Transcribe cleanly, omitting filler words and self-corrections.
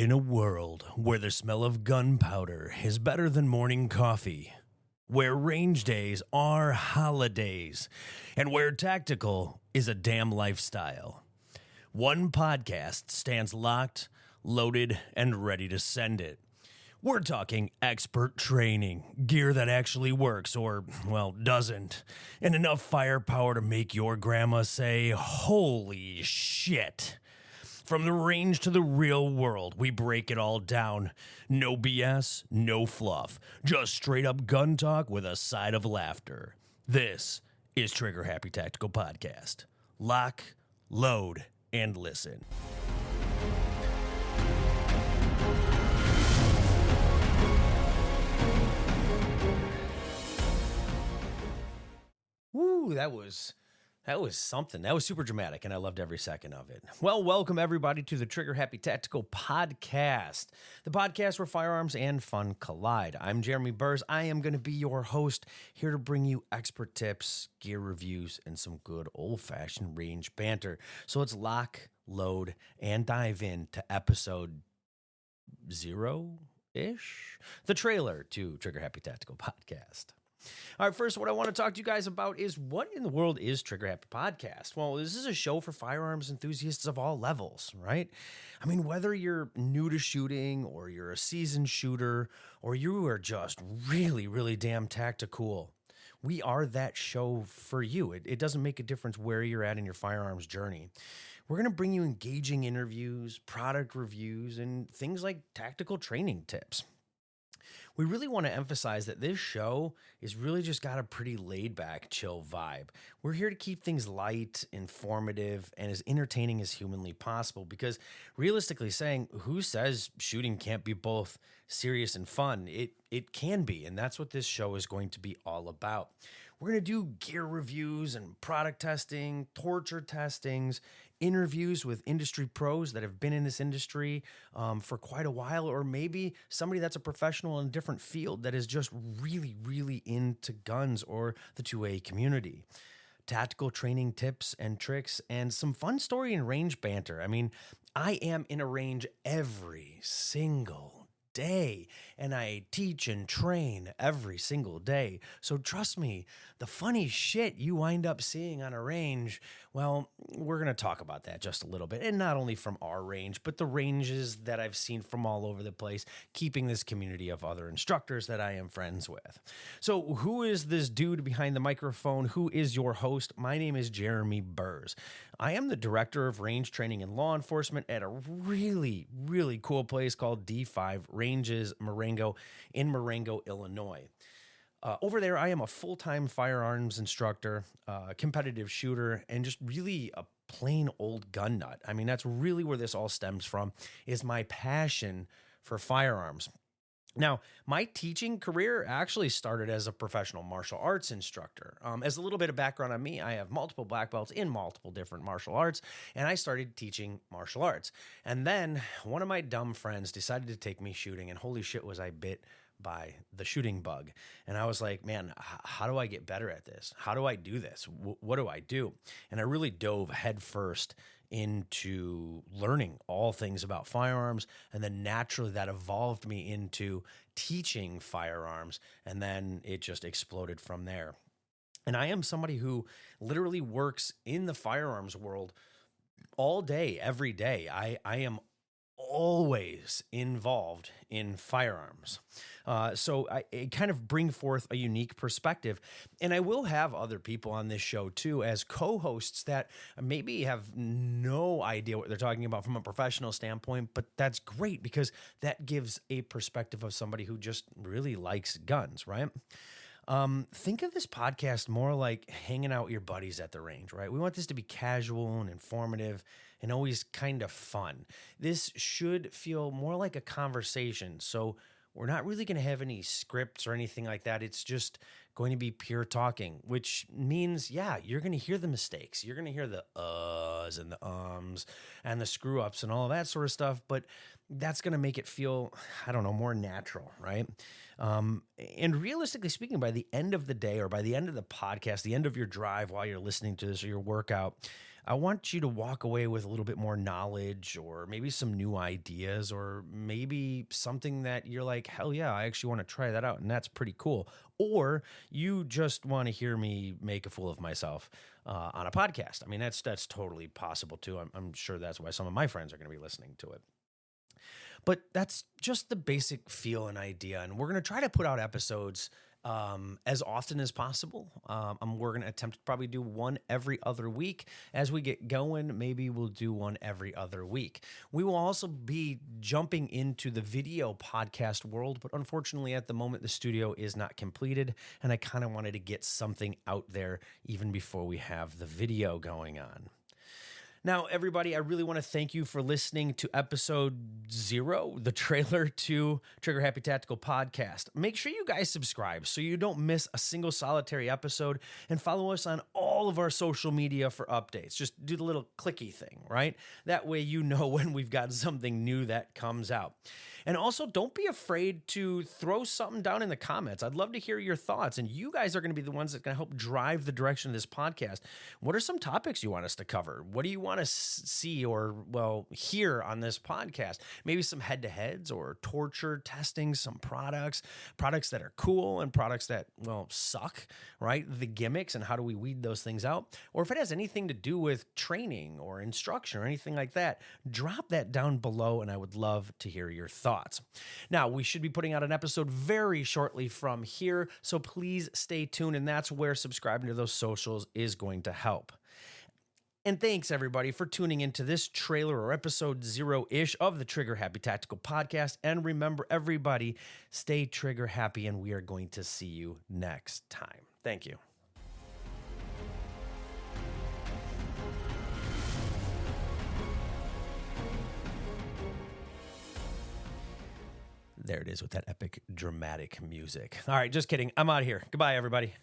In a world where the smell of gunpowder is better than morning coffee, where range days are holidays, and where tactical is a damn lifestyle, one podcast stands locked, loaded, and ready to send it. We're talking expert training, gear that actually works or, well, doesn't, and enough firepower to make your grandma say, "Holy shit." From the range to the real world, we break it all down. No BS, no fluff. Just straight up gun talk with a side of laughter. This is Trigger Happy Tactical Podcast. Lock, load, and listen. Woo, that was something. That was super dramatic, and I loved every second of it. Well, welcome everybody to the Trigger Happy Tactical Podcast, the podcast where firearms and fun collide. I'm Jeremy Burrs. I am going to be your host, here to bring you expert tips, gear reviews, and some good old-fashioned range banter. So let's lock, load, and dive into episode 0-ish, the trailer to Trigger Happy Tactical Podcast. All right, first, what I want to talk to you guys about is what in the world is Trigger Happy Podcast? Well, this is a show for firearms enthusiasts of all levels, right? I mean, whether you're new to shooting or you're a seasoned shooter or you are just really, really damn tactical, we are that show for you. It doesn't make a difference where you're at in your firearms journey. We're going to bring you engaging interviews, product reviews, and things like tactical training tips. We really want to emphasize that this show is really just got a pretty laid back, chill vibe. We're here to keep things light, informative, and as entertaining as humanly possible because realistically saying, who says shooting can't be both serious and fun? It can be, and that's what this show is going to be all about. We're going to do gear reviews and product testing, torture testings, interviews with industry pros that have been in this industry for quite a while, or maybe somebody that's a professional in a different field that is just really, really into guns or the 2A community. Tactical training tips and tricks, and some fun story and range banter. I mean, I am in a range every single day, and I teach and train every single day. So trust me, the funny shit you wind up seeing on a range, well, we're going to talk about that just a little bit. And not only from our range, but the ranges that I've seen from all over the place, keeping this community of other instructors that I am friends with. So who is this dude behind the microphone? Who is your host? My name is Jeremy Burrs. I am the director of range training and law enforcement at a really, really cool place called D5 Ranges Marengo in Marengo, Illinois. Over there, I am a full-time firearms instructor, competitive shooter, and just really a plain old gun nut. I mean, that's really where this all stems from, is my passion for firearms. Now, my teaching career actually started as a professional martial arts instructor. As a little bit of background on me, I have multiple black belts in multiple different martial arts, and I started teaching martial arts. And then one of my dumb friends decided to take me shooting, and holy shit was I bit by the shooting bug. And I was like, man, how do I get better at this? How do I do this? What do I do? And I really dove headfirst into learning all things about firearms, and then naturally that evolved me into teaching firearms, and then it just exploded from there. And I am somebody who literally works in the firearms world all day, every day. I am always involved in firearms. So I kind of bring forth a unique perspective. And I will have other people on this show too as co-hosts that maybe have no idea what they're talking about from a professional standpoint, but that's great because that gives a perspective of somebody who just really likes guns, right? Think of this podcast more like hanging out with your buddies at the range, right? We want this to be casual and informative and always kind of fun. This should feel more like a conversation. So we're not really going to have any scripts or anything like that. It's just going to be pure talking, which means, yeah, you're going to hear the mistakes. You're going to hear the uhs and the ums and the screw ups and all of that sort of stuff. But that's going to make it feel, I don't know, more natural, right? And realistically speaking, by the end of the day or by the end of the podcast, the end of your drive while you're listening to this or your workout, I want you to walk away with a little bit more knowledge or maybe some new ideas or maybe something that you're like, hell yeah, I actually want to try that out. And that's pretty cool. Or you just want to hear me make a fool of myself on a podcast. I mean, that's totally possible too. I'm sure that's why some of my friends are going to be listening to it. But that's just the basic feel and idea. And we're going to try to put out episodes as often as possible. We're going to attempt to probably do one every other week. As we get going, maybe we'll do one every other week. We will also be jumping into the video podcast world, but unfortunately at the moment, the studio is not completed, and I kind of wanted to get something out there even before we have the video going on. Now, everybody, I really want to thank you for listening to episode 0, the trailer to Trigger Happy Tactical Podcast. Make sure you guys subscribe so you don't miss a single solitary episode, and follow us on all of our social media for updates. Just do the little clicky thing, right? That way you know when we've got something new that comes out. And also, don't be afraid to throw something down in the comments. I'd love to hear your thoughts, and you guys are going to be the ones that can help drive the direction of this podcast. What are some topics you want us to cover? What do you want to see or, well, hear on this podcast? Maybe some head-to-heads or torture testing, some products that are cool and products that, well, suck, right? The gimmicks and how do we weed those things out? Or if it has anything to do with training or instruction or anything like that, drop that down below, and I would love to hear your thoughts. Now, we should be putting out an episode very shortly from here, so please stay tuned, and that's where subscribing to those socials is going to help. And thanks, everybody, for tuning into this trailer or episode 0-ish of the Trigger Happy Tactical Podcast. And remember, everybody, stay trigger happy, and we are going to see you next time. Thank you. There it is with that epic, dramatic music. All right, just kidding. I'm out of here. Goodbye, everybody.